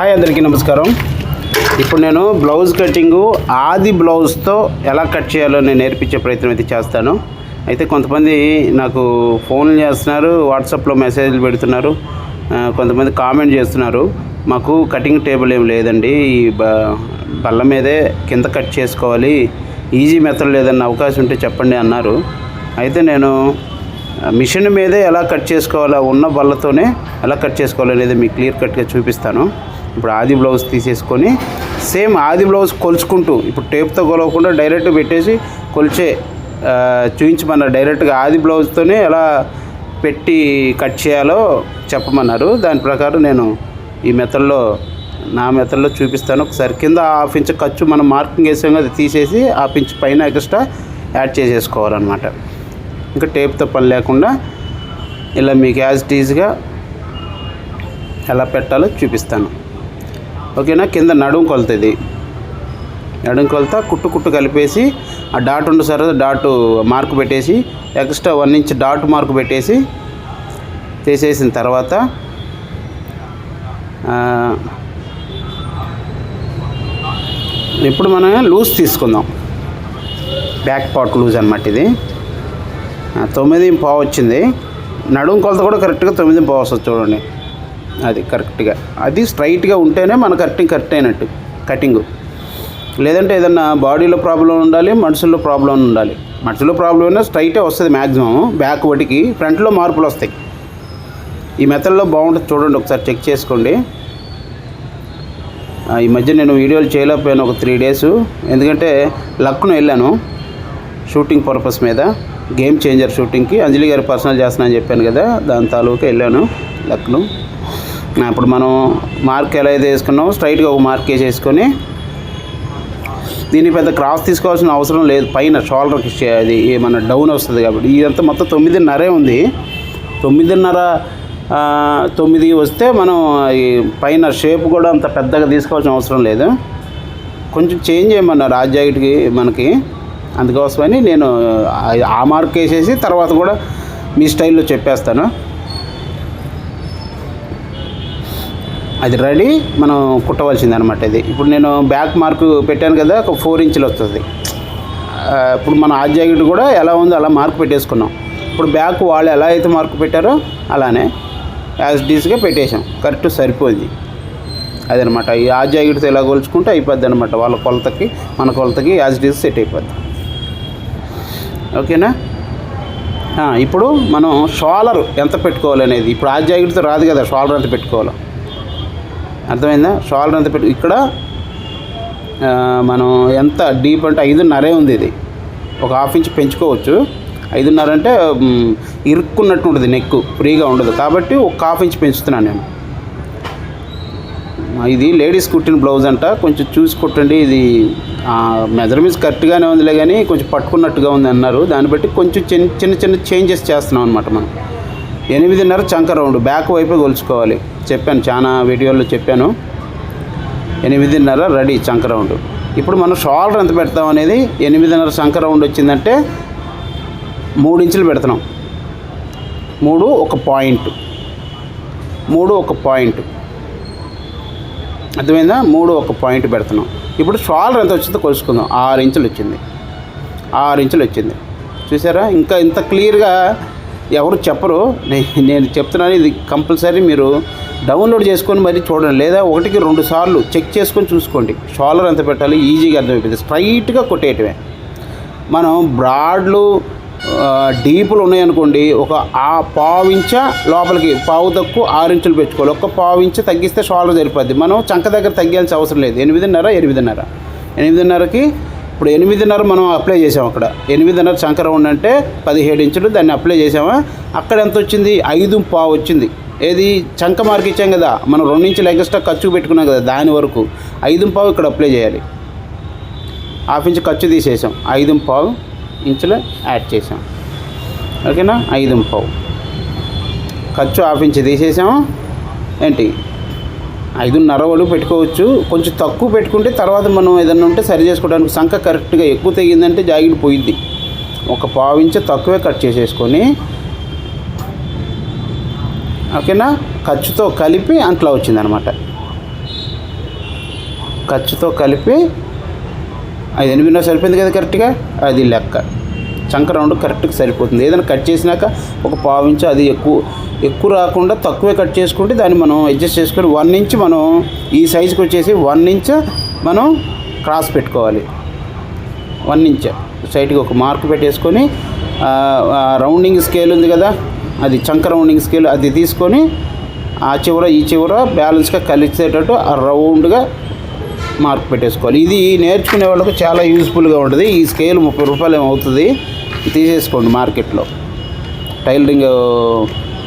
Hi అందరికీ నమస్కారం. ఇప్పుడు నేను బ్లౌజ్ కటింగు ఆది బ్లౌజ్తో ఎలా కట్ చేయాలో నేను నేర్పించే ప్రయత్నం అయితే చేస్తాను. అయితే కొంతమంది నాకు ఫోన్లు చేస్తున్నారు, వాట్సాప్లో మెసేజ్లు పెడుతున్నారు, కొంతమంది కామెంట్ చేస్తున్నారు. మాకు కటింగ్ టేబుల్ ఏం లేదండి, ఈ బల్ల మీదే కింద కట్ చేసుకోవాలి, ఈజీ మెథడ్ లేదన్న అవకాశం ఉంటే చెప్పండి అన్నారు. అయితే నేను మిషన్ మీదే ఎలా కట్ చేసుకోవాలో, ఉన్న బల్లతోనే ఎలా కట్ చేసుకోవాలనేది మీకు క్లియర్ కట్గా చూపిస్తాను. ఇప్పుడు ఆది బ్లౌజ్ తీసేసుకొని సేమ్ ఆది బ్లౌజ్ కొలుచుకుంటూ, ఇప్పుడు టేప్తో కొలవకుండా డైరెక్ట్ పెట్టేసి కొలిచే చూపించమన్నారు. డైరెక్ట్గా ఆది బ్లౌజ్తోనే ఎలా పెట్టి కట్ చేయాలో చెప్పమన్నారు. దాని ప్రకారం నేను ఈ నా మెథడ్లో చూపిస్తాను. ఒకసారి కింద హాఫ్ ఇంచ్ ఖర్చు మనం మార్కింగ్ వేసాం కదా, తీసేసి హాఫ్ ఇంచ్ పైన ఎక్స్ట్రా యాడ్ చేసేసుకోవాలన్నమాట. ఇంకా టేప్తో పని లేకుండా ఇలా మీకు యాజ్ ఇట్ ఈజ్గా ఎలా పెట్టాలో చూపిస్తాను. ఓకేనా. కింద నడుము కొలుతుంది, నడుము కొలత కుట్టు కలిపేసి ఆ డాట్ ఉండు సార్, డాట్ మార్కు పెట్టేసి ఎక్స్ట్రా 1 ఇంచ్ డాట్ మార్కు పెట్టేసి తీసేసిన తర్వాత ఇప్పుడు మనం లూజ్ తీసుకుందాం. బ్యాక్ పార్ట్ లూజ్ అన్నమాట. ఇది 9.5 వచ్చింది. నడుము కొలత కూడా కరెక్ట్గా 9.5 వస్తుంది చూడండి. అది కరెక్ట్గా, అది స్ట్రైట్గా ఉంటేనే మన కరెక్ట్ అయినట్టు కటింగు. లేదంటే ఏదన్నా బాడీలో ప్రాబ్లం ఉండాలి, మనుషుల్లో ప్రాబ్లం ఉండాలి. మనుషుల్లో ప్రాబ్లం అయినా స్ట్రైటే వస్తుంది మ్యాక్సిమం. బ్యాక్ వాటికి ఫ్రంట్లో మార్పులు వస్తాయి. ఈ మెథడ్లో బాగుంటుంది చూడండి, ఒకసారి చెక్ చేసుకోండి. ఈ మధ్య నేను వీడియోలు చేయలేకపోయాను ఒక 3 డేస్, ఎందుకంటే లక్నో వెళ్ళాను షూటింగ్ పర్పస్ మీద, గేమ్ చేంజర్ షూటింగ్కి. అంజలి గారి పర్సనల్ చేస్తున్నానని చెప్పాను కదా, దాని తాలూకా వెళ్ళాను లక్నో. అప్పుడు మనం మార్క్ ఎలా అయితే వేసుకున్నామో స్ట్రైట్గా ఒక మార్క్ వేసేసుకొని, దీన్ని పెద్ద క్రాస్ తీసుకోవాల్సిన అవసరం లేదు. పైన షోల్డర్కి అది మన డౌన్ వస్తుంది కాబట్టి ఇదంతా మొత్తం 9.5 ఉంది. 9.5 వస్తే మనం ఈ పైన షేప్ కూడా అంత పెద్దగా తీసుకోవాల్సిన అవసరం లేదు. కొంచెం చేంజ్ చేయమన్నారు ఆ జాకెట్కి మనకి, అందుకోసమని నేను ఆ మార్క్ వేసేసి తర్వాత కూడా మీ స్టైల్లో చెప్పేస్తాను. అది రెడీ, మనం కుట్టవలసింది అనమాట. ఇది ఇప్పుడు నేను బ్యాక్ మార్కు పెట్టాను కదా, ఒక 4 ఇంచులు వస్తుంది. ఇప్పుడు మన ఆ జాకెట్ కూడా ఎలా ఉందో అలా మార్కు పెట్టేసుకున్నాం. ఇప్పుడు బ్యాక్ వాళ్ళు ఎలా అయితే మార్కు పెట్టారో అలానే యాజ్ డీస్గా పెట్టేసాం, కరెక్ట్ సరిపోయింది. అదనమాట. ఈ ఆ జాకెట్తో ఎలా కొలుచుకుంటే అయిపోద్ది అనమాట. వాళ్ళ కొలతకి మన కొలతకి యాజ్ డీస్ సెట్ అయిపోద్ది. ఓకేనా. ఇప్పుడు మనం షోల్డర్ ఎంత పెట్టుకోవాలనేది, ఇప్పుడు ఆ జాకెట్తో రాదు కదా షోల్డర్ ఎంత పెట్టుకోవాలో, అర్థమైందా? షోల్డర్ ఎంత ఇక్కడ మనం ఎంత డీప్ అంటే 5.5 ఉంది. ఇది ఒక హాఫ్ ఇంచ్ పెంచుకోవచ్చు. 5.5 అంటే ఇరుక్కున్నట్టు ఉంటుంది, నెక్ ఫ్రీగా ఉండదు కాబట్టి ఒక హాఫ్ ఇంచ్ పెంచుతున్నాను నేను. ఇది లేడీస్ కుట్టిన బ్లౌజ్ అంట, కొంచెం చూసి కుట్టండి. ఇది మెజర్మెంట్స్ కరెక్ట్గానే ఉందిలే కానీ కొంచెం పట్టుకున్నట్టుగా ఉంది అన్నారు. దాన్ని బట్టి కొంచెం చిన్న చేంజెస్ చేస్తున్నాం అనమాట. మనం 8.5 చంక రౌండ్ బ్యాక్ వైపే కొలుచుకోవాలి. చెప్పాను, చాలా వీడియోల్లో చెప్పాను. 8.5 రెడీ చంక రౌండ్. ఇప్పుడు మనం షోల్డర్ ఎంత పెడతాం అనేది, 8.5 చంక రౌండ్ వచ్చిందంటే 3 ఇంచులు పెడుతున్నాం. 3 ఒక పాయింట్, 3 ఒక పాయింట్, అర్థమైందా? 3 ఒక పాయింట్ పెడుతున్నాం. ఇప్పుడు షోల్డర్ ఎంత వచ్చిందో కొలుసుకుందాం. 6 ఇంచులు వచ్చింది. 6 ఇంచులు వచ్చింది, చూసారా? ఇంకా ఇంత క్లియర్గా ఎవరు చెప్పరు, నేను చెప్తున్నాను. ఇది కంపల్సరీ మీరు డౌన్లోడ్ చేసుకొని మరీ చూడండి, లేదా 1కి 2 సార్లు చెక్ చేసుకొని చూసుకోండి. షోల్డర్ ఎంత పెట్టాలి ఈజీగా అర్థమైపోయింది. స్ట్రైట్గా కొట్టేయటమే. మనం బ్రాడ్లు డీపులు ఉన్నాయనుకోండి, ఒక 1/4 ఇంచ లోపలికి, పావు తక్కువ 6 ఇంచులు పెట్టుకోవాలి. ఒక 1/4 ఇంచ తగ్గిస్తే షోల్డర్ సరిపోద్ది. మనం చంక దగ్గర తగ్గాల్సిన అవసరం లేదు. 8.5కి ఇప్పుడు 8.5 మనం అప్లై చేసాం. అక్కడ 8.5 చంక రౌండ్ అంటే 17 ఇంచులు, దాన్ని అప్లై చేసామా. అక్కడ ఎంత వచ్చింది? 5.5 వచ్చింది. ఏది చంక మార్క్ ఇచ్చాం కదా, మనం 2 ఇంచులు ఎక్స్ట్రా ఖర్చు పెట్టుకున్నాం కదా, దాని వరకు 5.5 ఇక్కడ అప్లై చేయాలి. హాఫ్ ఇంచ్ ఖర్చు తీసేసాం, 5.5 ఇంచులు యాడ్ చేసాం. ఓకేనా. 5.5 ఖర్చు హాఫ్ ఇంచ్ తీసేసాము. ఏంటి 5.5 వరకు పెట్టుకోవచ్చు. కొంచెం తక్కువ పెట్టుకుంటే తర్వాత మనం ఏదన్నా ఉంటే సరి చేసుకోవడానికి, సంఖ కరెక్ట్గా ఎక్కువ తెగిందంటే జాకెట్ పోయిద్ది. ఒక 1/4 ఇంచ్ తక్కువే కట్ చేసేసుకొని, ఓకేనా, ఖర్చుతో కలిపి అంట్లా వచ్చిందనమాట. ఖర్చుతో కలిపి 8.5 సరిపోయింది కదా కరెక్ట్గా, అది లెక్క. చంక రౌండ్ కరెక్ట్గా సరిపోతుంది. ఏదైనా కట్ చేసినాక ఒక పావు ఇంచు అది ఎక్కువ రాకుండా తక్కువే కట్ చేసుకుంటే దాన్ని మనం అడ్జస్ట్ చేసుకొని 1 ఇంచ్ మనం ఈ సైజుకి వచ్చేసి 1 ఇంచ్ మనం క్రాస్ పెట్టుకోవాలి. 1 ఇంచ్ సైడ్కి ఒక మార్క్ పెట్టేసుకొని రౌండింగ్ స్కేల్ ఉంది కదా, అది చంక రౌండింగ్ స్కేల్ అది తీసుకొని ఆ చివర ఈ చివర బ్యాలెన్స్గా కలిసేటట్టు ఆ రౌండ్గా మార్క్ పెట్టేసుకోవాలి. ఇది నేర్చుకునే వాళ్ళకు చాలా యూస్ఫుల్గా ఉంటుంది. ఈ స్కేల్ 30 రూపాయలు ఏమవుతుంది, తీసేసుకోండి మార్కెట్లో. టైలరింగ్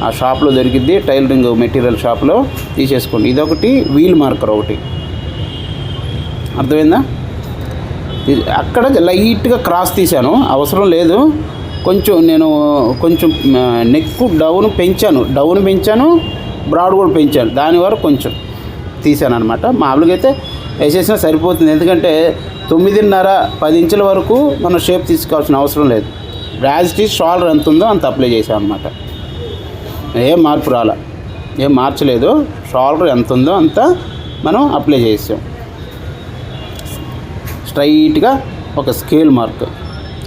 ఆ షాప్లో దొరికిద్ది, టైలరింగ్ మెటీరియల్ షాప్లో తీసేసుకోండి. ఇదొకటి, వీల్ మార్కర్ ఒకటి, అర్థమైందా? అక్కడ లైట్గా క్రాస్ తీశాను, అవసరం లేదు. నేను కొంచెం నెక్ డౌన్ పెంచాను, బ్రాడ్ కూడా పెంచాను. దాని వరకు కొంచెం తీసాను అనమాట. మామూలుగా అయితే వేసేసినా సరిపోతుంది. ఎందుకంటే 9.5-10 ఇంచుల వరకు మనం షేప్ తీసుకోవాల్సిన అవసరం లేదు. యాజ్ షోల్డర్ ఎంత ఉందో అంత అప్లై చేసాం అనమాట. ఏం మార్పు రాలా, ఏం మార్చలేదు. షోల్డర్ ఎంత ఉందో అంత మనం అప్లై చేసాం. స్ట్రైట్గా ఒక స్కేల్ మార్క్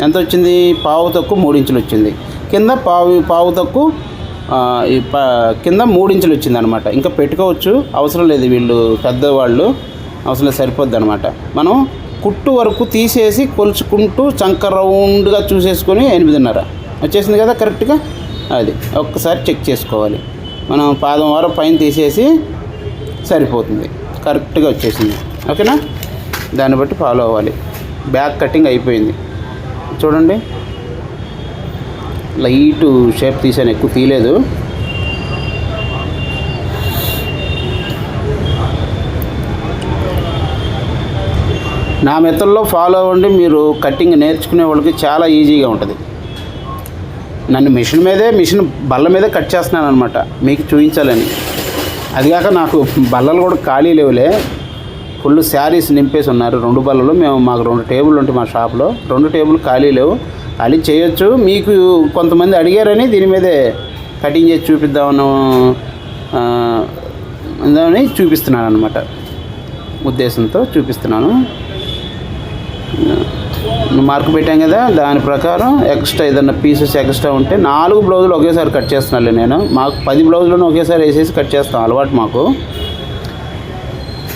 ఎంత వచ్చింది, పావు తక్కువ 3 ఇంచులు వచ్చింది. కింద పావు తక్కువ కింద 3 ఇంచులు వచ్చింది అనమాట. ఇంకా పెట్టుకోవచ్చు, అవసరం లేదు. వీళ్ళు పెద్దవాళ్ళు అవసరం లేదు, సరిపోద్ది అనమాట. మనం కుట్టు వరకు తీసేసి కొలుచుకుంటూ చంక రౌండ్గా చూసేసుకొని 8.5 వచ్చేసింది కదా కరెక్ట్గా. అది ఒక్కసారి చెక్ చేసుకోవాలి. మనం పాదం వరకు పైన తీసేసి సరిపోతుంది, కరెక్ట్గా వచ్చేసింది. ఓకేనా? దాన్ని బట్టి ఫాలో అవ్వాలి. బ్యాక్ కటింగ్ అయిపోయింది చూడండి. లైట్ షేప్ తీసాను, ఎక్కువ తీయలేదు. నా మెథడ్లో ఫాలో అవ్వండి. మీరు కటింగ్ నేర్చుకునే వాళ్ళకి చాలా ఈజీగా ఉంటుంది. నన్ను మిషన్ బల్ల మీదే కట్ చేస్తున్నాను అనమాట, మీకు చూపించాలని. అదిగాక నాకు బల్లలు కూడా ఖాళీ లేవులే, ఫుల్ శారీస్ నింపేసి ఉన్నారు 2 బల్లలు. మాకు 2 టేబుల్ ఉంటాయి మా షాప్లో, 2 టేబుల్ ఖాళీ లేవు. ఖాళీ చేయొచ్చు. మీకు కొంతమంది అడిగారని దీని మీదే కటింగ్ చేసి చూపిద్దామని చూపిస్తున్నాను అనమాట, ఉద్దేశంతో చూపిస్తున్నాను. మార్క్ పెట్టాం కదా, దాని ప్రకారం ఎక్స్ట్రా ఏదన్నా పీసెస్ ఎక్స్ట్రా ఉంటే 4 బ్లౌజులు ఒకేసారి కట్ చేస్తున్నాను నేను. మాకు 10 బ్లౌజులను ఒకేసారి వేసేసి కట్ చేస్తాం అలవాటు మాకు.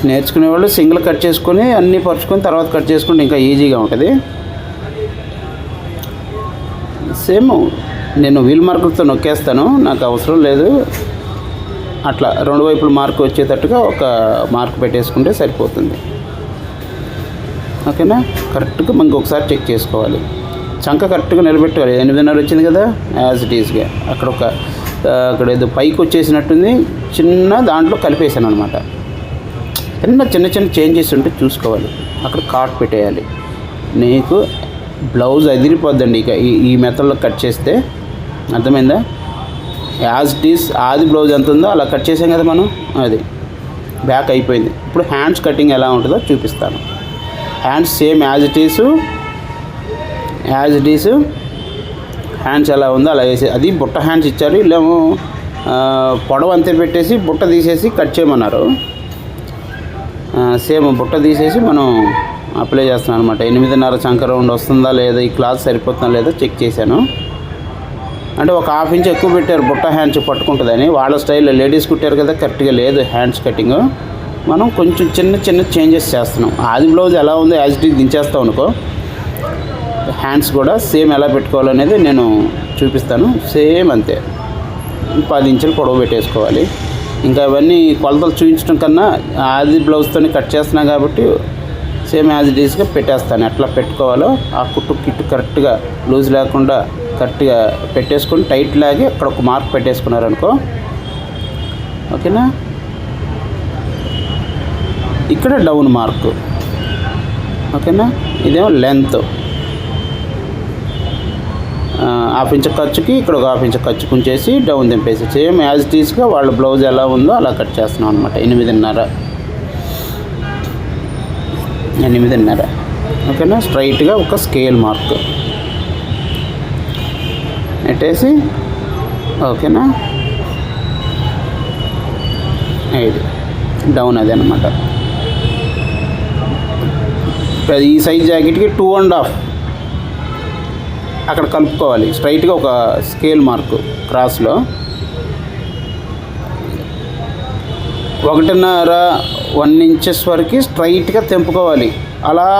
నేర్చుకునే వాళ్ళు సింగిల్ కట్ చేసుకొని అన్నీ పరుచుకొని తర్వాత కట్ చేసుకుంటే ఇంకా ఈజీగా ఉంటుంది. సేమ్ నేను వీల్ మార్కులతో నొక్కేస్తాను, నాకు అవసరం లేదు. అట్లా 2 వైపులు మార్క్ వచ్చేటట్టుగా ఒక మార్క్ పెట్టేసుకుంటే సరిపోతుంది. ఓకేనా? కరెక్ట్గా మనకి ఒకసారి చెక్ చేసుకోవాలి. చంక కరెక్ట్గా నిలబెట్టుకోవాలి. 8.5 వచ్చింది కదా, యాజ్ ఇట్ ఈస్గా. అక్కడ ఏదో పైకి వచ్చేసినట్టుంది, చిన్న దాంట్లో కలిపేసాను అనమాట. చిన్న చేంజెస్ ఉంటే చూసుకోవాలి. అక్కడ కాట్ పెట్టేయాలి. నీకు బ్లౌజ్ అదిరిపోద్దండి ఇక ఈ మెథడ్లో కట్ చేస్తే, అర్థమైందా? యాజ్ ఇట్ ఈస్ ఆది బ్లౌజ్ ఎంత ఉందో అలా కట్ చేసాం కదా మనం, అది బ్యాక్ అయిపోయింది. ఇప్పుడు హ్యాండ్స్ కటింగ్ ఎలా ఉంటుందో చూపిస్తాను. Hands same as it is hands ఎలా ఉందో అలా వేసి, అది బుట్ట హ్యాండ్స్ ఇచ్చారు. ఇల్లేమో పొడవు అంతే పెట్టేసి బుట్ట తీసేసి కట్ చేయమన్నారు. సేమ్ బుట్ట తీసేసి మనం అప్లై చేస్తున్నాం అనమాట. 8.5 చంక రౌండ్ వస్తుందా లేదా, ఈ క్లాత్ సరిపోతుందా లేదా చెక్ చేశాను. అంటే ఒక 1/2 ఇంచ్ ఎక్కువ పెట్టారు బుట్ట హ్యాండ్స్ పట్టుకుంటుందని. వాళ్ళ స్టైల్లో లేడీస్ కుట్టారు కదా, కరెక్ట్గా లేదు హ్యాండ్స్ కటింగ్. మనం కొంచెం చిన్న చేంజెస్ చేస్తున్నాం. ఆది బ్లౌజ్ ఎలా ఉందో యాజ్ ఇట్ ఈజ్ దించేస్తాం అనుకో, హ్యాండ్స్ కూడా సేమ్ ఎలా పెట్టుకోవాలనేది నేను చూపిస్తాను. సేమ్ అంతే, 10 ఇంచులు పొడవు పెట్టేసుకోవాలి. ఇంకా అవన్నీ కొలతలు చూపించడం కన్నా ఆది బ్లౌజ్తో కట్ చేస్తున్నాం కాబట్టి సేమ్ యాజ్ ఇట్ ఈస్గా పెట్టేస్తాను. ఎట్లా పెట్టుకోవాలో ఆ కిట్టు కరెక్ట్గా లూజ్ లేకుండా కరెక్ట్గా పెట్టేసుకొని టైట్ లాగి అక్కడ ఒక మార్క్ పెట్టేసుకున్నారనుకో, ఓకేనా? ఇక్కడ డౌన్ మార్క్, ఓకేనా? ఇదేమో లెంత్ 1/2 ఇంచ్ ఖర్చుకి ఇక్కడ ఒక 1/2 ఇంచ్ ఖర్చు ఉంచేసి డౌన్ దింపేసి సేమ్ యాజ్ ఇట్ ఈస్గా వాళ్ళ బ్లౌజ్ ఎలా ఉందో అలా కట్ చేస్తున్నాం అనమాట. 8.5 ఓకేనా? స్ట్రైట్గా ఒక స్కేల్ మార్క్ పెట్టేసి, ఓకేనా? 5 డౌన్ అదే అనమాట. ఈ సైజ్ జాకెట్కి 2.5 అక్కడ కలుపుకోవాలి స్ట్రైట్గా ఒక స్కేల్ మార్కు క్రాస్లో 1.5 ఇంచెస్ వరకు స్ట్రైట్గా తెంపుకోవాలి. అలా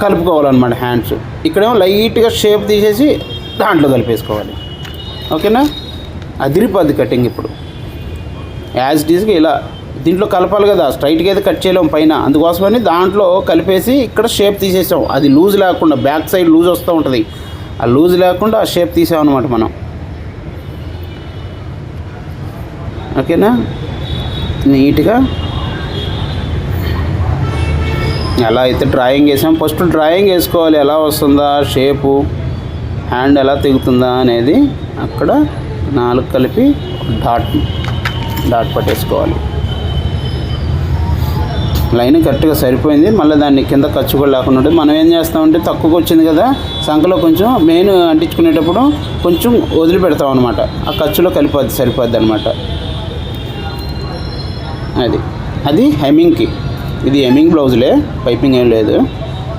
కలుపుకోవాలన్నమాట హ్యాండ్స్. ఇక్కడేమో లైట్గా షేప్ తీసేసి దాంట్లో కలిపేసుకోవాలి. ఓకేనా, అదిరిపోద్ది కటింగ్. ఇప్పుడు యాజ్ ఇట్ ఈజ్గా ఇలా దీంట్లో కలపాలి కదా, స్ట్రైట్గా అయితే కట్ చేయలేము పైన, అందుకోసమని దాంట్లో కలిపేసి ఇక్కడ షేప్ తీసేసాం. అది లూజ్ లేకుండా, బ్యాక్ సైడ్ లూజ్ వస్తూ ఉంటుంది, ఆ లూజ్ లేకుండా ఆ షేప్ తీసామన్నమాట మనం. ఓకేనా, నీట్గా ఎలా అయితే డ్రాయింగ్ వేసాం, ఫస్ట్ డ్రాయింగ్ వేసుకోవాలి ఎలా వస్తుందా షేపు, హ్యాండ్ ఎలా తెగుతుందా అనేది. అక్కడ 4 కలిపి డాట్ పట్టేసుకోవాలి. లైన్ కరెక్ట్గా సరిపోయింది. మళ్ళీ దాన్ని కింద ఖర్చు కూడా లేకుండా ఉంటుంది. మనం ఏం చేస్తామంటే తక్కువగా వచ్చింది కదా, సంఖలో కొంచెం మెయిన్ అంటించుకునేటప్పుడు కొంచెం వదిలిపెడతాం అనమాట, ఆ ఖర్చులో సరిపోద్ది అనమాట. అది హెమ్మింగ్కి. ఇది హెమ్మింగ్ బ్లౌజులే, పైపింగ్ ఏం లేదు.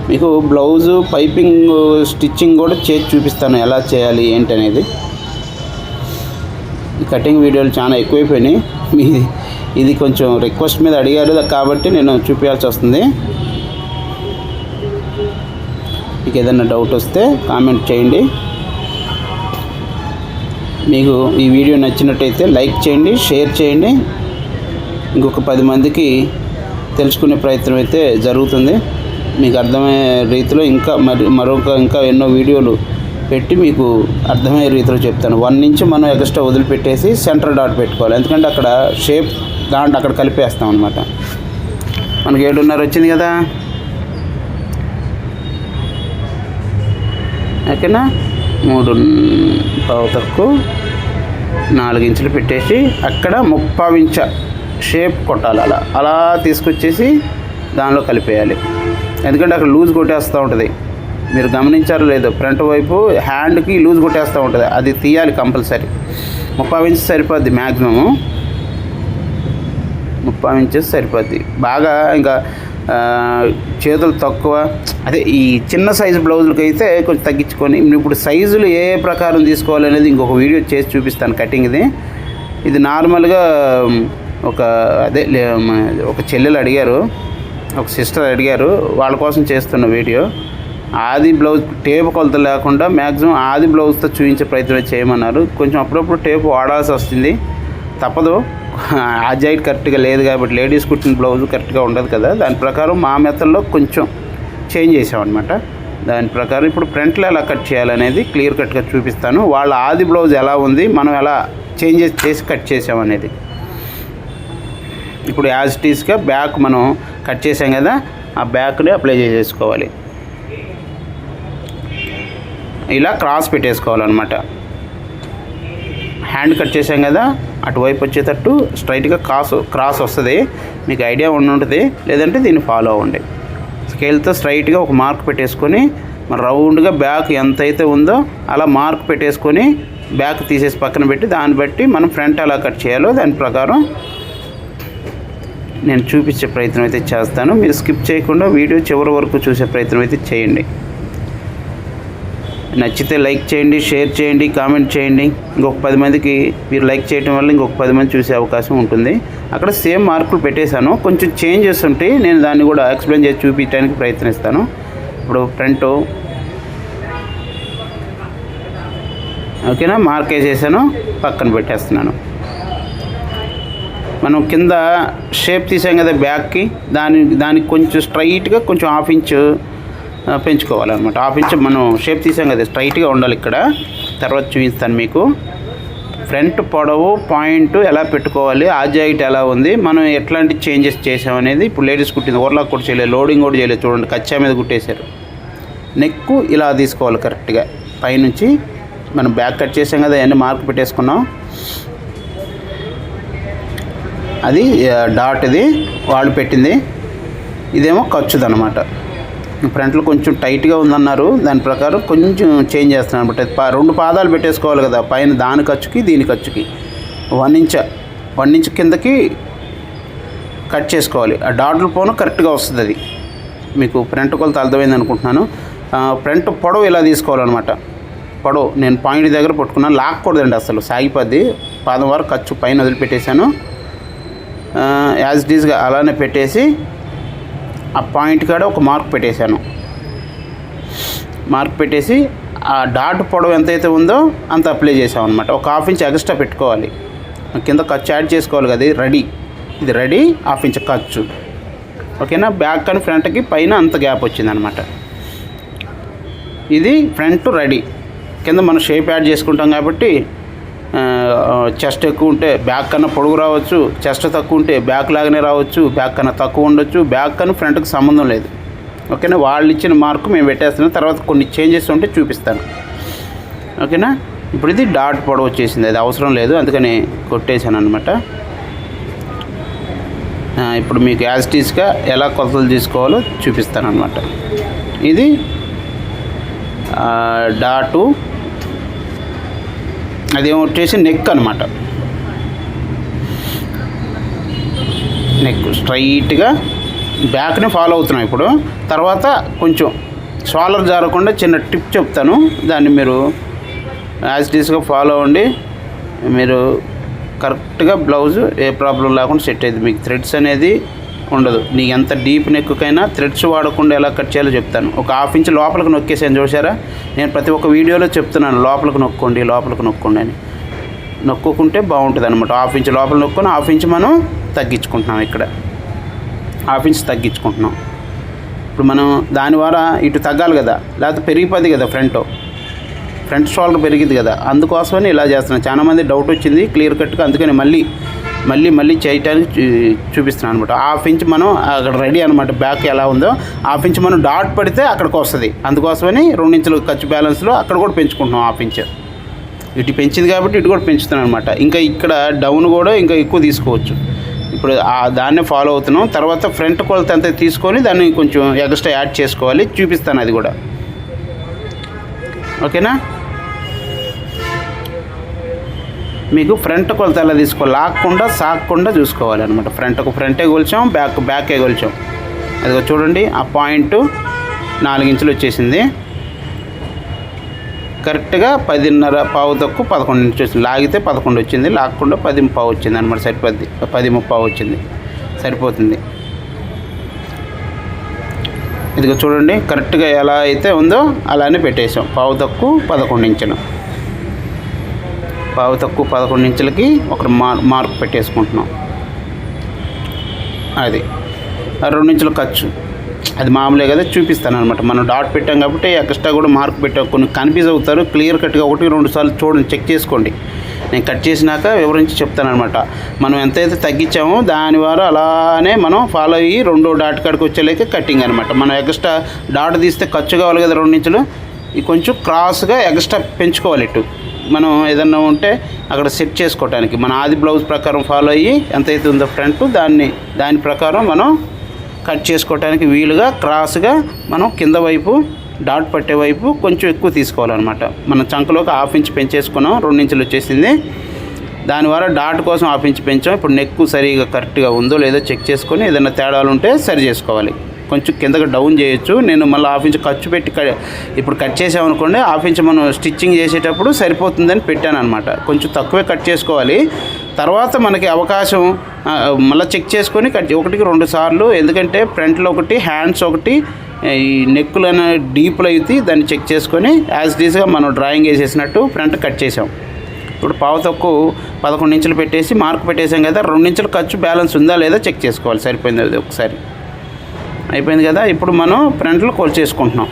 మీకు బ్లౌజు పైపింగ్ స్టిచ్చింగ్ కూడా చేసి చూపిస్తాను ఎలా చేయాలి ఏంటి అనేది. ఈ కటింగ్ వీడియోలు చాలా ఎక్కువైపోయినాయి. ఇది కొంచెం రిక్వెస్ట్ మీద అడిగారు కాబట్టి నేను చూపించాల్సి వస్తుంది. మీకు ఏదైనా డౌట్ వస్తే కామెంట్ చేయండి. మీకు ఈ వీడియో నచ్చినట్టయితే లైక్ చేయండి, షేర్ చేయండి. ఇంకొక 10 మందికి తెలుసుకునే ప్రయత్నం అయితే జరుగుతుంది. మీకు అర్థమయ్యే రీతిలో ఇంకా ఎన్నో వీడియోలు పెట్టి మీకు అర్థమయ్యే రీతిలో చెప్తాను. 1 ఇంచ్ మనం ఎక్స్ట్రా వదిలిపెట్టేసి సెంటర్ డాట్ పెట్టుకోవాలి. ఎందుకంటే అక్కడ షేప్ దాంట్లో అక్కడ కలిపేస్తాం అనమాట. మనకి 7.5 వచ్చింది కదా. ఓకేనా, 3.5 తక్కువ 4 ఇంచులు పెట్టేసి అక్కడ 30 ఇంచ షేప్ కొట్టాలి. అలా తీసుకొచ్చేసి దానిలో కలిపేయాలి. ఎందుకంటే అక్కడ లూజ్ కొట్టేస్తూ ఉంటుంది. మీరు గమనించారో లేదో, ఫ్రంట్ వైపు హ్యాండ్కి లూజ్ కొట్టేస్తూ ఉంటుంది, అది తీయాలి కంపల్సరీ. 30 ఇంచెస్ సరిపోద్ది, మ్యాక్సిమము 30 ఇంచెస్ సరిపోద్ది. బాగా ఇంకా చేతులు తక్కువ, అదే ఈ చిన్న సైజు బ్లౌజులకి అయితే కొంచెం తగ్గించుకొని, ఇప్పుడు సైజులు ఏ ప్రకారం తీసుకోవాలనేది ఇంకొక వీడియో చేసి చూపిస్తాను కటింగ్ది. ఇది నార్మల్గా ఒక చెల్లెలు అడిగారు, ఒక సిస్టర్ అడిగారు, వాళ్ళ కోసం చేస్తున్న వీడియో. ఆది బ్లౌజ్ టేప్ కొలత లేకుండా మ్యాక్సిమం ఆది బ్లౌజ్తో చూపించే ప్రయత్నం చేయమన్నారు. కొంచెం అప్పుడప్పుడు టేప్ వాడాల్సి వస్తుంది, తప్పదు. ఆ జాయిట్ కరెక్ట్గా లేదు కాబట్టి, లేడీస్ కుట్టిన బ్లౌజ్ కరెక్ట్గా ఉండదు కదా, దాని ప్రకారం మా మెథడ్లో కొంచెం చేంజ్ చేసామన్నమాట. దాని ప్రకారం ఇప్పుడు ఫ్రంట్లో ఎలా కట్ చేయాలనేది క్లియర్ కట్గా చూపిస్తాను. వాళ్ళ ఆది బ్లౌజ్ ఎలా ఉంది, మనం ఎలా చేంజెస్ చేసి కట్ చేసామనేది. ఇప్పుడు యాజ్ ఇట్ ఈస్గా బ్యాక్ మనం కట్ చేసాం కదా, ఆ బ్యాక్ని అప్లై చేసేసుకోవాలి. ఇలా క్రాస్ పెట్టేసుకోవాలన్నమాట. హ్యాండ్ కట్ చేసాం కదా, అటువైపు వచ్చేటట్టు స్ట్రైట్గా క్రాస్ వస్తుంది. మీకు ఐడియా ఉంటుంది, లేదంటే దీన్ని ఫాలో అవ్వండి. స్కేల్తో స్ట్రైట్గా ఒక మార్క్ పెట్టేసుకొని మన రౌండ్గా బ్యాక్ ఎంత అయితే ఉందో అలా మార్క్ పెట్టేసుకొని బ్యాక్ తీసేసి పక్కన పెట్టి, దాన్ని బట్టి మనం ఫ్రంట్ ఎలా కట్ చేయాలో దాని ప్రకారం నేను చూపించే ప్రయత్నం అయితే చేస్తాను. మీరు స్కిప్ చేయకుండా వీడియో చివరి వరకు చూసే ప్రయత్నం అయితే చేయండి. నచ్చితే లైక్ చేయండి, షేర్ చేయండి, కామెంట్ చేయండి. ఇంకొక 10 మందికి మీరు లైక్ చేయడం వల్ల ఇంకొక 10 మంది చూసే అవకాశం ఉంటుంది. అక్కడ సేమ్ మార్కులు పెట్టేశాను, కొంచెం చేంజెస్ ఉంటాయి, నేను దాన్ని కూడా ఎక్స్ప్లెయిన్ చేసి చూపించడానికి ప్రయత్నిస్తాను. ఇప్పుడు ఫ్రంట్ ఓకేనా, మార్క్ వేసేసాను, పక్కన పెట్టేస్తున్నాను. మనం కింద షేప్ తీసాం కదా బ్యాక్కి, దానికి కొంచెం స్ట్రైట్గా కొంచెం 1/2 ఇంచు పెంచుకోవాలన్నమాట. 1/2 ఇంచు మనం షేప్ తీసాం కదా, స్ట్రైట్గా ఉండాలి. ఇక్కడ తర్వాత చూపిస్తాను మీకు. ఫ్రంట్ పొడవు పాయింట్ ఎలా పెట్టుకోవాలి, ఆ జాయింట్ ఎలా ఉంది, మనం ఎట్లాంటి చేంజెస్ చేసామనేది. ఇప్పుడు లేడీస్ కుట్టింది, ఓవర్లాక్ కూడా చేయలేదు, లోడింగ్ కూడా చేయలేదు. చూడండి, కచ్చా మీద కుట్టేశారు. నెక్ ఇలా తీసుకోవాలి కరెక్ట్గా. పైనుంచి మనం బ్యాక్ కట్ చేసాం కదా, అన్నీ మార్క్ పెట్టేసుకున్నాం. అది డాట్, ఇది వాళ్ళు పెట్టింది, ఇదేమో ఖర్చుదన్నమాట. ఫ్రంట్లో కొంచెం టైట్గా ఉందన్నారు, దాని ప్రకారం కొంచెం చేంజ్ చేస్తున్నాను అనమాట. 2 పాదాలు పెట్టేసుకోవాలి కదా, పైన దాని ఖర్చుకి దీని ఖర్చుకి 1 ఇంచ్ కిందకి కట్ చేసుకోవాలి. ఆ డాట్లు పోను కరెక్ట్గా వస్తుంది. అది మీకు ఫ్రంట్ కొలత అర్థమైంది అనుకుంటున్నాను. ఫ్రంట్ పొడవు ఇలా తీసుకోవాలన్నమాట. పొడవు నేను పాయింట్ దగ్గర పట్టుకున్నాను, లాక్కూడదండి అసలు, సాగిపోద్ది. పాదం వరకు ఖర్చు పైన వదిలిపెట్టేశాను. యాజ్ ఇట్ ఈజ్గా అలానే పెట్టేసి ఆ పాయింట్ కాడ ఒక మార్క్ పెట్టేశాను. మార్క్ పెట్టేసి ఆ డాట్ పొడవు ఎంతైతే ఉందో అంత అప్లై చేసాం అనమాట. ఒక ½ ఇంచ్ ఎక్స్ట్రా పెట్టుకోవాలి. కింద ఖర్చు యాడ్ చేసుకోవాలి కదా, ఇది రెడీ. ½ ఇంచ్ ఖర్చు, ఓకేనా. బ్యాక్ కానీ ఫ్రంట్కి పైన అంత గ్యాప్ వచ్చిందనమాట. ఇది ఫ్రంట్ రెడీ. కింద మనం షేప్ యాడ్ చేసుకుంటాం కాబట్టి చెస్ట్ ఎక్కువ ఉంటే బ్యాక్ కన్నా పొడుగు రావచ్చు, చెస్ట్ తక్కువ ఉంటే బ్యాక్ లాగానే రావచ్చు, బ్యాక్ కన్నా తక్కువ ఉండొచ్చు. బ్యాక్ కన్నా ఫ్రంట్కి సంబంధం లేదు, ఓకేనా. వాళ్ళు ఇచ్చిన మార్కు మేము పెట్టేస్తున్నాం. తర్వాత కొన్ని చేంజెస్ ఉంటే చూపిస్తాను, ఓకేనా. ఇప్పుడు ఇది డాట్ పొడవు వచ్చేసింది, అది అవసరం లేదు, అందుకని కొట్టేశాను అనమాట. ఇప్పుడు మీకు యాజ్ ఇట్ ఈజ్గా ఎలా కొలతలు తీసుకోవాలో చూపిస్తాను అనమాట. ఇది డాటు, అదేమో వచ్చేసి నెక్ అనమాట. నెక్ స్ట్రైట్గా బ్యాక్ని ఫాలో అవుతున్నాం. ఇప్పుడు తర్వాత కొంచెం షోల్డర్ జారకుండా చిన్న టిప్ చెప్తాను, దాన్ని మీరు యాజ్ ఇట్ ఈస్గా ఫాలో అవ్వండి. మీరు కరెక్ట్గా బ్లౌజు ఏ ప్రాబ్లం లేకుండా సెట్ అయ్యింది. మీకు థ్రెడ్స్ అనేది ఉండదు. నీకు ఎంత డీప్ నెక్కైనా థ్రెడ్స్ వాడకుండా ఎలా కట్ చేయాలో చెప్తాను. ఒక ½ ఇంచ్ లోపలికి నొక్కేసాను, చూసారా. నేను ప్రతి ఒక్క వీడియోలో చెప్తున్నాను లోపలికి నొక్కండి అని. నొక్కుంటే బాగుంటుంది అనమాట. ½ ఇంచ్ లోపల నొక్కుని ½ ఇంచ్ మనం తగ్గించుకుంటున్నాం. ఇక్కడ ½ ఇంచ్ తగ్గించుకుంటున్నాం. ఇప్పుడు మనం దాని ద్వారా ఇటు తగ్గాలి కదా, లేకపోతే పెరిగిపోద్ది కదా, ఫ్రంట్ షోల్డర్ పెరిగింది కదా, అందుకోసమని ఇలా చేస్తున్నాను. చాలామంది డౌట్ వచ్చింది క్లియర్ కట్గా, అందుకని మళ్ళీ చేయటానికి చూపిస్తున్నాను అనమాట. ½ ఇంచ్ మనం అక్కడ రెడీ అనమాట. బ్యాక్ ఎలా ఉందో ½ ఇంచ్ మనం డాట్ పడితే అక్కడికి వస్తుంది, అందుకోసమని 2 ఇంచులు ఖర్చు బ్యాలెన్స్లో అక్కడ కూడా పెంచుకుంటున్నాం. ½ ఇంచ్ ఇటు పెంచింది కాబట్టి ఇటు కూడా పెంచుతున్నాను అనమాట. ఇంకా ఇక్కడ డౌన్ కూడా ఇంకా ఎక్కువ తీసుకోవచ్చు. ఇప్పుడు దాన్నే ఫాలో అవుతున్నాం. తర్వాత ఫ్రంట్ కొలత అంతా తీసుకొని దాన్ని కొంచెం ఎక్స్ట్రా యాడ్ చేసుకోవాలి, చూపిస్తాను అది కూడా, ఓకేనా. మీకు ఫ్రంట్ కొలత ఎలా తీసుకోవాలి, లాక్కుండా సాగకుండా చూసుకోవాలి అనమాట. ఫ్రంటే కొలిచాం, బ్యాకే కొలిచాం. అదిగో చూడండి, ఆ పాయింట్ 4 ఇంచులు వచ్చేసింది. కరెక్ట్గా 10:30 పావు తక్కువ 11 ఇంచులు వచ్చింది. లాగితే 11 వచ్చింది, లాక్కుండా 10:15 వచ్చింది అనమాట. సరిపోద్ది, 10:30 వచ్చింది, సరిపోతుంది. ఇదిగో చూడండి, కరెక్ట్గా ఎలా అయితే ఉందో అలానే పెట్టేసాం. పావు తక్కువ 11 ఇంచులు, పావు తక్కువ 11 ఇంచులకి ఒక మార్క్ పెట్టేసుకుంటున్నాం. అది 2 ఇంచుల ఖర్చు, అది మామూలే కదా, చూపిస్తాను అనమాట. మనం డాట్ పెట్టాం కాబట్టి ఎక్స్ట్రా కూడా మార్క్ పెట్టాం. కొన్ని కన్ఫ్యూజ్ అవుతారు. క్లియర్ కట్గా 1-2 సార్లు చూడండి, చెక్ చేసుకోండి. నేను కట్ చేసినాక వివరించి చెప్తాను అనమాట. మనం ఎంతైతే తగ్గించామో దాని ద్వారా అలానే మనం ఫాలో అయ్యి 2వ డాట్ కాడికి వచ్చేలేక కటింగ్ అనమాట. మనం ఎక్స్ట్రా డాట్ తీస్తే ఖర్చు కావాలి కదా 2 ఇంచులు, ఇది కొంచెం క్రాస్గా ఎక్స్ట్రా పెంచుకోవాలి. ఇటు మనం ఏదన్నా ఉంటే అక్కడ సెట్ చేసుకోవటానికి మన ఆది బ్లౌజ్ ప్రకారం ఫాలో అయ్యి ఎంతైతే ఉందో ఫ్రంట్ దాని ప్రకారం మనం కట్ చేసుకోవటానికి వీలుగా క్రాస్గా మనం కింద వైపు డాట్ పట్టే వైపు కొంచెం ఎక్కువ తీసుకోవాలన్నమాట. మన చంకలోకి ½ ఇంచ్ పెంచేసుకున్నాం, 2 ఇంచులు వచ్చేసింది. దాని ద్వారా డాట్ కోసం ½ ఇంచ్ పెంచాం. ఇప్పుడు నెక్ సరిగా కరెక్ట్గా ఉందో లేదో చెక్ చేసుకొని ఏదైనా తేడాలు ఉంటే సరి చేసుకోవాలి. కొంచెం కిందకి డౌన్ చేయొచ్చు. నేను మళ్ళీ ½ ఇంచ్ ఖర్చు పెట్టి ఇప్పుడు కట్ చేసామనుకోండి, ½ ఇంచ్ మనం స్టిచ్చింగ్ చేసేటప్పుడు సరిపోతుందని పెట్టాను అనమాట. కొంచెం తక్కువే కట్ చేసుకోవాలి. తర్వాత మనకి అవకాశం మళ్ళీ చెక్ చేసుకొని 1-2 సార్లు, ఎందుకంటే ఫ్రంట్లో ఒకటి, హ్యాండ్స్ ఒకటి, ఈ నెక్కులు అనే డీప్లో అయితే దాన్ని చెక్ చేసుకొని యాజ్ ఇట్ ఈస్గా మనం డ్రాయింగ్ వేసేసినట్టు ఫ్రంట్ కట్ చేసాం. ఇప్పుడు పావు తక్కువ 11 ఇంచులు పెట్టేసి మార్క్ పెట్టేసాం కదా, 2 ఇంచుల ఖర్చు బ్యాలెన్స్ ఉందా లేదా చెక్ చేసుకోవాలి. సరిపోయింది అది ఒకసారి, అయిపోయింది కదా. ఇప్పుడు మనం ఫ్రంట్లో కొలిచేసుకుంటున్నాం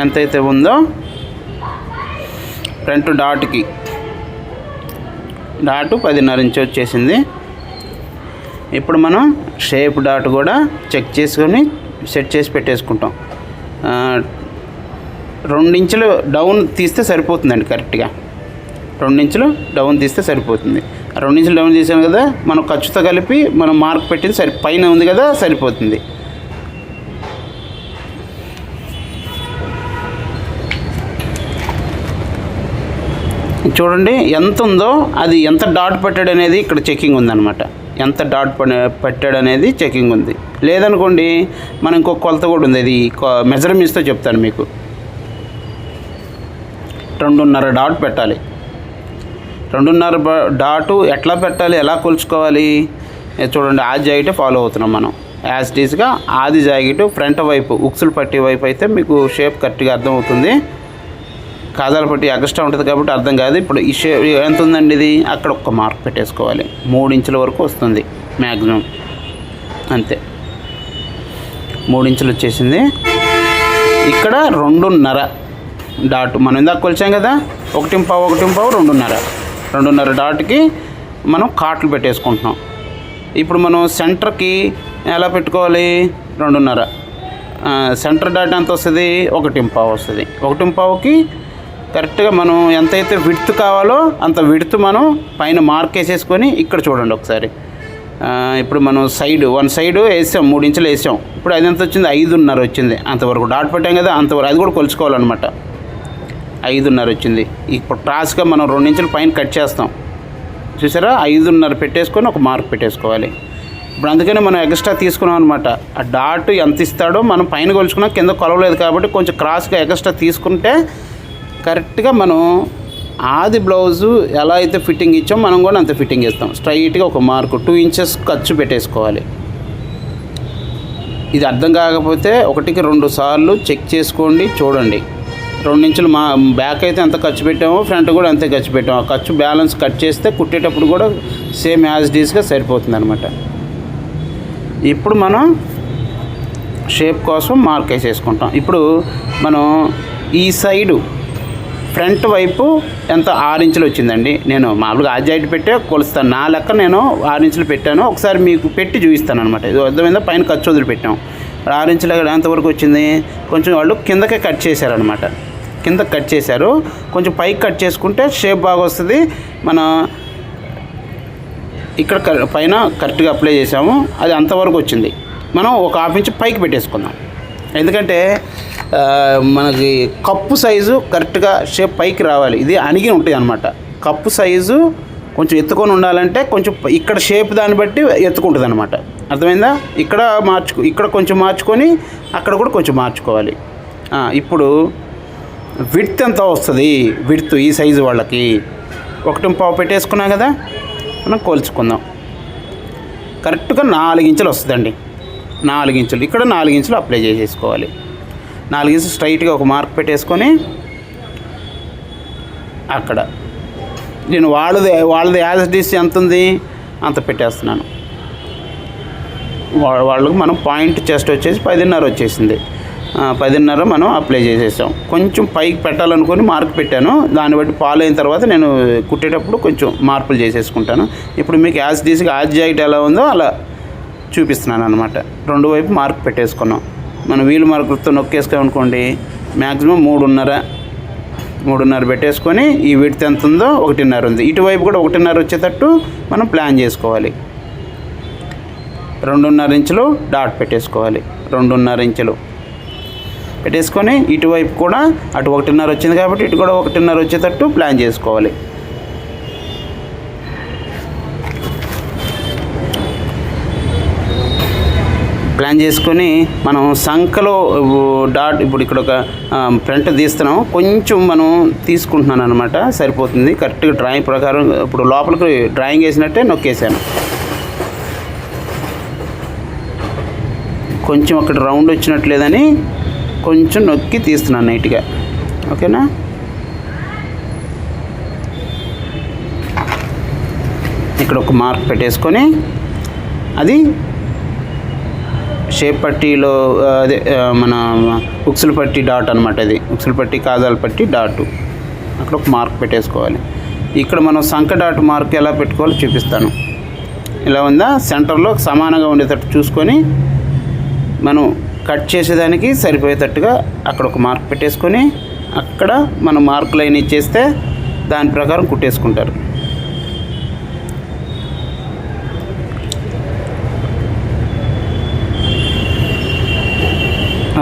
ఎంతైతే ఉందో. ఫ్రంట్ డాట్కి డాటు 10:30 ఇంచు వచ్చేసింది. ఇప్పుడు మనం షేప్ డాట్ కూడా చెక్ చేసుకొని సెట్ చేసి పెట్టేసుకుంటాం. 2 ఇంచులు డౌన్ తీస్తే సరిపోతుందండి. కరెక్ట్గా 2 ఇంచులు డౌన్ తీస్తే సరిపోతుంది. 2 ఇంచులు డౌన్ తీసాం కదా, మనం ఖర్చుతో కలిపి మనం మార్క్ పెట్టింది పైన ఉంది కదా, సరిపోతుంది. చూడండి ఎంత ఉందో, అది ఎంత డాట్ పెట్టాడు అనేది ఇక్కడ చెకింగ్ ఉందన్నమాట. ఎంత డాట్ పెట్టాడు అనేది చెకింగ్ ఉంది. లేదనుకోండి మనం ఇంకొక కొలత కూడా ఉంది, అది మెజర్మెంట్స్తో చెప్తాను మీకు. 2.5 డాట్ పెట్టాలి. 2.5 డాటు ఎట్లా పెట్టాలి, ఎలా కొలుచుకోవాలి చూడండి. ఆది జాకెట్ ఫాలో అవుతున్నాం మనం యాజ్ డీస్గా. ఆది జాకెట్ ఫ్రంట్ వైపు ఉక్సులు పట్టి వైపు అయితే మీకు షేప్ కరెక్ట్గా అర్థమవుతుంది. కాజాల పట్టి ఎక్స్ట్రా ఉంటుంది కాబట్టి అర్థం కాదు. ఇప్పుడు ఈ షేప్ ఎంత ఉందండి, ఇది అక్కడ ఒక్క మార్క్ పెట్టేసుకోవాలి. 3 ఇంచుల వరకు వస్తుంది మ్యాక్సిమం, అంతే. 3 ఇంచులు వచ్చేసింది. ఇక్కడ 2.5 డాట్ మనం ఇందాక కొలిచాం కదా, 1.5 2.5 డాట్కి మనం కాట్లు పెట్టేసుకుంటున్నాం. ఇప్పుడు మనం సెంటర్కి ఎలా పెట్టుకోవాలి, 2.5 సెంటర్ డాట్ ఎంత వస్తుంది, 1.5 వస్తుంది. 1.5కి కరెక్ట్గా మనం ఎంతైతే విడ్త్ కావాలో అంత విడ్త్ మనం పైన మార్క్ వేసేసుకొని ఇక్కడ చూడండి ఒకసారి. ఇప్పుడు మనం వన్ సైడ్ వేసాం, 3 ఇంచులు వేసాం. ఇప్పుడు అది ఎంత వచ్చింది, 5.5 వచ్చింది. అంతవరకు డాట్ పెట్టాం కదా, అంతవరకు అది కూడా కొలుచుకోవాలన్నమాట. 5.5 వచ్చింది. ఇప్పుడు క్రాస్గా మనం 2 ఇంచులు పైన కట్ చేస్తాం చూసారా. 5.5 పెట్టేసుకొని ఒక మార్క్ పెట్టేసుకోవాలి. ఇప్పుడు అందుకనే మనం ఎక్స్ట్రా తీసుకున్నాం అనమాట. ఆ డాట్ ఎంత ఇస్తాడో మనం పైన కొలుచుకున్నాం, కింద కొలవలేదు కాబట్టి కొంచెం క్రాస్గా ఎక్స్ట్రా తీసుకుంటే కరెక్ట్గా మనం ఆది బ్లౌజు ఎలా అయితే ఫిట్టింగ్ ఇచ్చాం మనం కూడా అంత ఫిట్టింగ్ ఇస్తాం. స్ట్రైట్గా ఒక మార్కు 2 ఇంచెస్ ఖర్చు పెట్టేసుకోవాలి. ఇది అర్థం కాకపోతే 1కి 2 సార్లు చెక్ చేసుకోండి, చూడండి. 2 ఇంచులు మా బ్యాక్ అయితే ఎంత ఖర్చు పెట్టామో ఫ్రంట్ కూడా అంతే ఖర్చు పెట్టాము. ఆ ఖర్చు బ్యాలెన్స్ కట్ చేస్తే కుట్టేటప్పుడు కూడా సేమ్ యాజ్ డీస్గా సరిపోతుంది అనమాట. ఇప్పుడు మనం షేప్ కోసం మార్క్ వేసేసుకుంటాం. ఇప్పుడు మనం ఈ సైడు ఫ్రంట్ వైపు ఎంత 6 ఇంచులు వచ్చిందండి. నేను మామూలుగా ఆజాయిట్ పెట్టే కొలుస్తాను, నా లెక్క నేను 6 ఇంచులు పెట్టాను. ఒకసారి మీకు పెట్టి చూపిస్తాను అనమాట. ఇది అర్థమైందా, పైన ఖర్చు వదిలిపెట్టాం. 6 ఇంచులు ఎంతవరకు వచ్చింది, కొంచెం వాళ్ళు కిందకే కట్ చేశారనమాట. కింద కట్ చేశారు, కొంచెం పైకి కట్ చేసుకుంటే షేప్ బాగా వస్తుంది. మన ఇక్కడ పైన కరెక్ట్గా అప్లై చేసాము, అది అంతవరకు వచ్చింది. మనం ఒక 1/2 ఇంచు పైకి పెట్టేసుకుందాం. ఎందుకంటే మనకి కప్పు సైజు కరెక్ట్గా షేప్ పైకి రావాలి. ఇది అణిగి ఉంటుంది అనమాట. కప్పు సైజు కొంచెం ఎత్తుకొని ఉండాలంటే కొంచెం ఇక్కడ షేప్ దాన్ని బట్టి ఎత్తుకుంటుంది అనమాట. అర్థమైందా. ఇక్కడ కొంచెం మార్చుకొని అక్కడ కూడా కొంచెం మార్చుకోవాలి. ఇప్పుడు విడ్త్ ఎంత వస్తుంది, విడ్త్ ఈ సైజు వాళ్ళకి 1.5 పెట్టేసుకున్నాం కదా, మనం కొలుచుకుందాం. కరెక్ట్గా 4 ఇంచులు వస్తుందండి. 4 ఇంచులు ఇక్కడ 4 ఇంచులు అప్లై చేసేసుకోవాలి. 4 ఇంచులు స్ట్రైట్గా ఒక మార్క్ పెట్టేసుకొని అక్కడ నేను వాళ్ళది యాజ్ డీస్ ఎంత ఉంది అంత పెట్టేస్తున్నాను. వాళ్ళకి మనం పాయింట్ చెస్ట్ వచ్చేసి 10.5 వచ్చేసింది. 10.5 మనం అప్లై చేసేసాం. కొంచెం పైకి పెట్టాలనుకొని మార్క్ పెట్టాను, దాన్ని బట్టి ఫాలో అయిన తర్వాత నేను కుట్టేటప్పుడు కొంచెం మార్పులు చేసేసుకుంటాను. ఇప్పుడు మీకు యాజ్ డీస్గా ఆజ్ జాకెట్ ఎలా ఉందో అలా చూపిస్తున్నాను అనమాట. 2 వైపు మార్క్ పెట్టేసుకున్నాం. మనం వీలు మార్కులతో నొక్కేసుకోమనుకోండి, మ్యాక్సిమం 3.5 పెట్టేసుకొని ఈ విడ్త్ ఎంత ఉందో 1.5 ఉంది. ఇటువైపు కూడా 1.5 వచ్చేటట్టు మనం ప్లాన్ చేసుకోవాలి. 2.5 ఇంచులు డాట్ పెట్టేసుకోవాలి. 2.5 ఇంచులు పెట్టేసుకొని ఇటువైపు కూడా అటు 1.5 వచ్చింది కాబట్టి ఇటు కూడా 1.5 వచ్చేటట్టు ప్లాన్ చేసుకోవాలి. ప్లాన్ చేసుకొని మనం సంఖలో డాట్ ఇప్పుడు ఇక్కడ ఒక ఫ్రంట్ తీస్తున్నాం, కొంచెం మనం తీసుకుంటున్నాను అనమాట, సరిపోతుంది. కరెక్ట్గా డ్రాయింగ్ ప్రకారం ఇప్పుడు లోపలికి డ్రాయింగ్ వేసినట్టే నొక్కేసాను. కొంచెం అక్కడ రౌండ్ వచ్చినట్లేదని కొంచెం నొక్కి తీస్తున్నాను నీట్గా. ఓకేనా. ఇక్కడ ఒక మార్క్ పెట్టేసుకొని అది షేప్ పట్టీలో అదే మన ఉక్సులు పట్టి డాట్ అనమాట. ఇది ఉక్సులు పట్టి కాజాల పట్టి డాటు, అక్కడ ఒక మార్క్ పెట్టేసుకోవాలి. ఇక్కడ మనం సంఖ డాట్ మార్క్ ఎలా పెట్టుకోవాలో చూపిస్తాను. ఇలా ఉందా, సెంటర్లో సమానంగా ఉండేటట్టు చూసుకొని మనం కట్ చేసేదానికి సరిపోయేటట్టుగా అక్కడ ఒక మార్క్ పెట్టేసుకొని అక్కడ మనం మార్క్ లైన్ ఇచ్చేస్తే దాని ప్రకారం కుట్టేసుకుంటారు.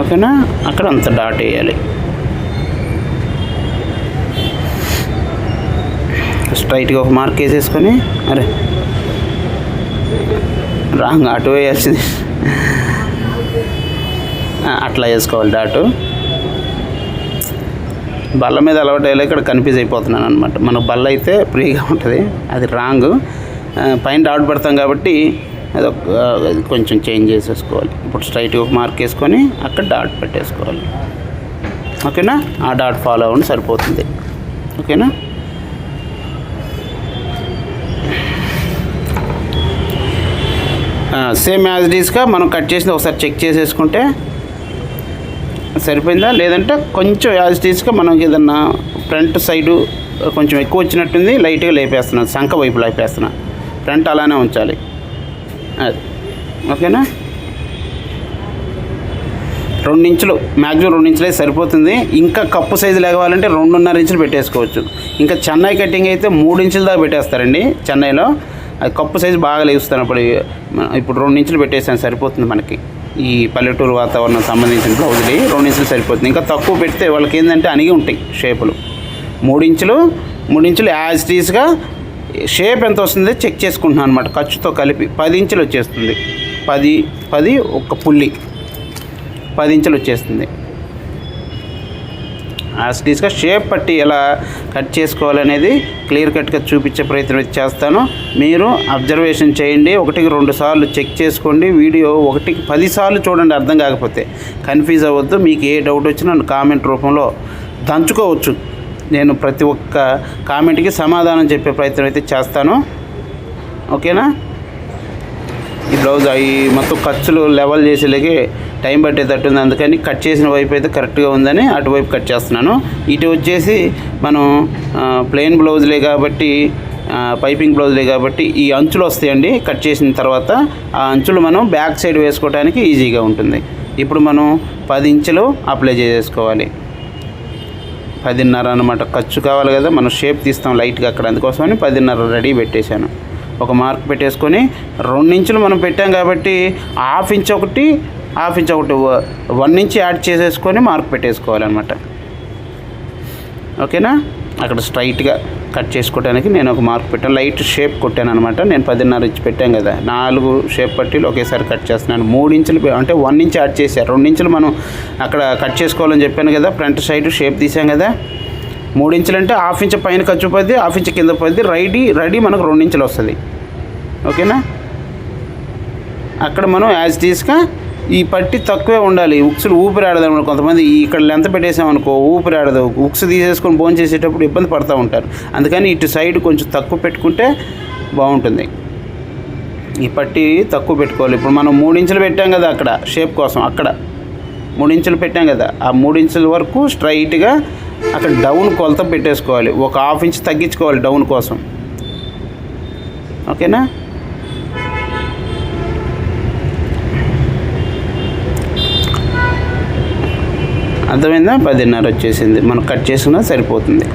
ఓకేనా. అక్కడ అంత డాట్ వేయాలి. స్ట్రైట్గా ఒక మార్క్ వేసేసుకొని రాంగ్, అటు వేయాల్సింది. అట్లా వేసుకోవాలి డాటు. బల్ల మీద అలవాటు అయ్యేలా ఇక్కడ కన్ఫ్యూజ్ అయిపోతున్నాను అనమాట. మన బల్ల అయితే ఫ్రీగా ఉంటుంది, అది రాంగ్. పైన డాట్ పెడతాం కాబట్టి అది కొంచెం చేంజ్ చేసేసుకోవాలి. ఇప్పుడు స్ట్రైట్గా ఒక మార్క్ వేసుకొని అక్కడ డాట్ పెట్టేసుకోవాలి. ఓకేనా? ఆ డాట్ ఫాలో అవ్వండి, సరిపోతుంది. ఓకేనా? సేమ్ యాజ్ ఇట్ ఈస్గా మనం కట్ చేసింది ఒకసారి చెక్ చేసేసుకుంటే సరిపోయిందా. లేదంటే కొంచెం యాజ్ ఇట్ ఈస్గా మనం ఏదన్నా ఫ్రంట్ సైడు కొంచెం ఎక్కువ వచ్చినట్టుంది, లైట్గా లేపేస్తున్నాను, సంఖ వైపు లేపేస్తున్నా. ఫ్రంట్ అలానే ఉంచాలి. అది ఓకేనా? 2 ఇంచులు, మ్యాక్సిమం 2 ఇంచులే సరిపోతుంది. ఇంకా కప్పు సైజు లేవాలంటే 2.5 ఇంచులు పెట్టేసుకోవచ్చు. ఇంకా చెన్నై కటింగ్ అయితే 3 ఇంచుల దాకా పెట్టేస్తారండి చెన్నైలో. అది కప్పు సైజు బాగా లేస్తాను. ఇప్పుడు 2 ఇంచులు పెట్టేసాను, సరిపోతుంది మనకి. ఈ పల్లెటూరు వాతావరణం సంబంధించిన బ్లౌజులు 2 ఇంచులు సరిపోతుంది. ఇంకా తక్కువ పెడితే వాళ్ళకి ఏంటంటే అణిగి ఉంటాయి షేపులు. 3 ఇంచులు యాజ్ టీస్గా షేప్ ఎంత వస్తుంది చెక్ చేసుకుంటున్నాను అనమాట. ఖర్చుతో కలిపి 10 ఇంచులు వచ్చేస్తుంది. 10 ఒక పుల్లి 10 ఇంచులు వచ్చేస్తుంది. యాజ్ టీస్గా షేప్ పట్టి ఎలా కట్ చేసుకోవాలనేది క్లియర్ కట్గా చూపించే ప్రయత్నం చేస్తాను. మీరు అబ్జర్వేషన్ చేయండి, 1-2 సార్లు చెక్ చేసుకోండి. వీడియో 1-10 సార్లు చూడండి. అర్థం కాకపోతే కన్ఫ్యూజ్ అవ్వద్దు. మీకు ఏ డౌట్ వచ్చినా కామెంట్ రూపంలో దంచుకోవచ్చు. నేను ప్రతి ఒక్క కామెంట్కి సమాధానం చెప్పే ప్రయత్నం అయితే చేస్తాను. ఓకేనా? ఈ బ్లౌజ్ అవి మొత్తం ఖర్చులు లెవెల్ చేసేలాగే టైం పట్టేటట్టుంది. అందుకని కట్ చేసిన వైపు అయితే కరెక్ట్గా ఉందని అటువైపు కట్ చేస్తున్నాను. ఇటు వచ్చేసి మనం ప్లెయిన్ బ్లౌజులే కాబట్టి, పైపింగ్ బ్లౌజులే కాబట్టి ఈ అంచులు వస్తాయండి. కట్ చేసిన తర్వాత ఆ అంచులు మనం బ్యాక్ సైడ్ వేసుకోవడానికి ఈజీగా ఉంటుంది. ఇప్పుడు మనం 10 ఇంచులు అప్లై చేసేసుకోవాలి. 10.5 అనమాట. ఖర్చు కావాలి కదా, మనం షేప్ తీస్తాం లైట్గా అక్కడ, అందుకోసమని 10.5 రెడీ పెట్టేశాను. ఒక మార్క్ పెట్టేసుకొని 2 ఇంచులు మనం పెట్టాం కాబట్టి హాఫ్ ఇంచ్ ఒకటి 1 ఇంచ్ యాడ్ చేసేసుకొని మార్క్ పెట్టేసుకోవాలన్నమాట. ఓకేనా? అక్కడ స్ట్రైట్గా కట్ చేసుకోవడానికి నేను ఒక మార్క్ పెట్టాను, లైట్ షేప్ కొట్టాను అనమాట. నేను 10.5 ఇంచ్ పెట్టాను కదా, 4 షేప్ పట్టీలు ఒకేసారి కట్ చేస్తున్నాను. 3 ఇంచులు అంటే 1 ఇంచ్ యాడ్ చేశాను. 2 ఇంచులు మనం అక్కడ కట్ చేసుకోవాలని చెప్పాను కదా, ఫ్రంట్ సైడ్ షేప్ తీసాం కదా. 3 ఇంచులు అంటే హాఫ్ ఇంచ్ పైన ఖర్చు పద్ది, హాఫ్ ఇంచ్ కింద పద్ది, రెడీ మనకు 2 ఇంచులు వస్తుంది. ఓకేనా? అక్కడ మనం యాజ్ టీస్గా ఈ పట్టి తక్కువే ఉండాలి. ఉక్సులు ఊపిరాడదు అనమాట. కొంతమంది ఇక్కడ లెంత్ పెట్టేసామనుకో ఊపిరాడదు, ఉక్సు తీసేసుకొని భోజనం చేసేటప్పుడు ఇబ్బంది పడుతూ ఉంటారు. అందుకని ఇటు సైడ్ కొంచెం తక్కువ పెట్టుకుంటే బాగుంటుంది. ఈ పట్టి తక్కువ పెట్టుకోవాలి. ఇప్పుడు మనం 3 ఇంచులు పెట్టాం కదా అక్కడ షేప్ కోసం, అక్కడ 3 ఇంచులు పెట్టాం కదా, ఆ 3 ఇంచుల వరకు స్ట్రైట్గా అక్కడ డౌన్ కొలత పెట్టేసుకోవాలి. ఒక హాఫ్ ఇంచ్ తగ్గించుకోవాలి డౌన్ కోసం. ఓకేనా? అర్థమైందా? 10.5 వచ్చేసింది. మనం కట్ చేసుకున్నా సరిపోతుంది.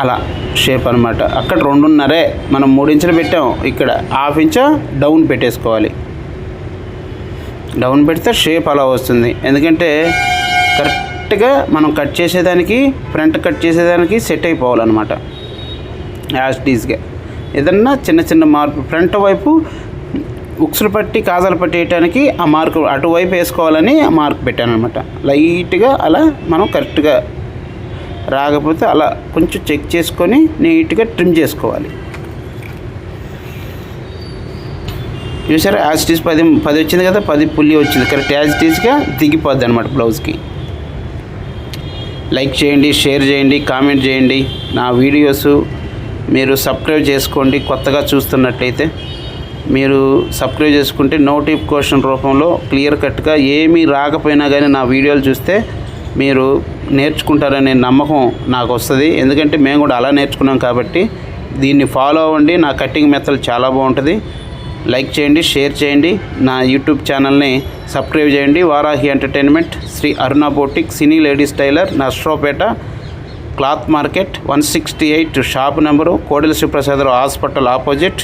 అలా షేప్ అనమాట. అక్కడ 2.5 మనం 3 ఇంచులు పెట్టాం, ఇక్కడ హాఫ్ ఇంచ్ డౌన్ పెట్టేసుకోవాలి. డౌన్ పెడితే షేప్ అలా వస్తుంది. ఎందుకంటే కరెక్ట్గా మనం కట్ చేసేదానికి, ఫ్రంట్ కట్ చేసేదానికి సెట్ అయిపోవాలన్నమాట. యాజ్ టీజ్గా ఏదన్నా చిన్న మార్పు ఫ్రంట్ వైపు ఉక్సులు పట్టి కాజాలు పట్టి వేయటానికి ఆ మార్క్ అటువైపు వేసుకోవాలని ఆ మార్క్ పెట్టాను అనమాట. లైట్గా అలా మనం కరెక్ట్గా రాకపోతే అలా కొంచెం చెక్ చేసుకొని నీట్గా ట్రిమ్ చేసుకోవాలి. చూసారా? యాజ్ టీజ్ 10 వచ్చింది కదా, 10 పుల్లి వచ్చింది. కరెక్ట్ యాజ్ టీజ్గా దిగిపోద్ది అనమాట బ్లౌజ్కి. లైక్ చేయండి, షేర్ చేయండి, కామెంట్ చేయండి. నా వీడియోస్ మీరు సబ్స్క్రైబ్ చేసుకోండి. కొత్తగా చూస్తున్నట్లయితే మీరు సబ్స్క్రైబ్ చేసుకుంటే నోటిఫికేషన్ రూపంలో క్లియర్ కట్గా ఏమీ రాకపోయినా కానీ నా వీడియోలు చూస్తే మీరు నేర్చుకుంటారనే నమ్మకం నాకు వస్తుంది. ఎందుకంటే మేము కూడా అలా నేర్చుకున్నాం కాబట్టి దీన్ని ఫాలో అవ్వండి. నా కటింగ్ మెథడ్ చాలా బాగుంటుంది. లైక్ చేయండి, షేర్ చేయండి. నా యూట్యూబ్ ఛానల్ని సబ్స్క్రైబ్ చేయండి. Varahi entertainment, Sri Aruna boutique, cine ladies tailor, Narasaraopet, cloth market 168 shop number, Kodela Siva Prasada Rao hospital opposite.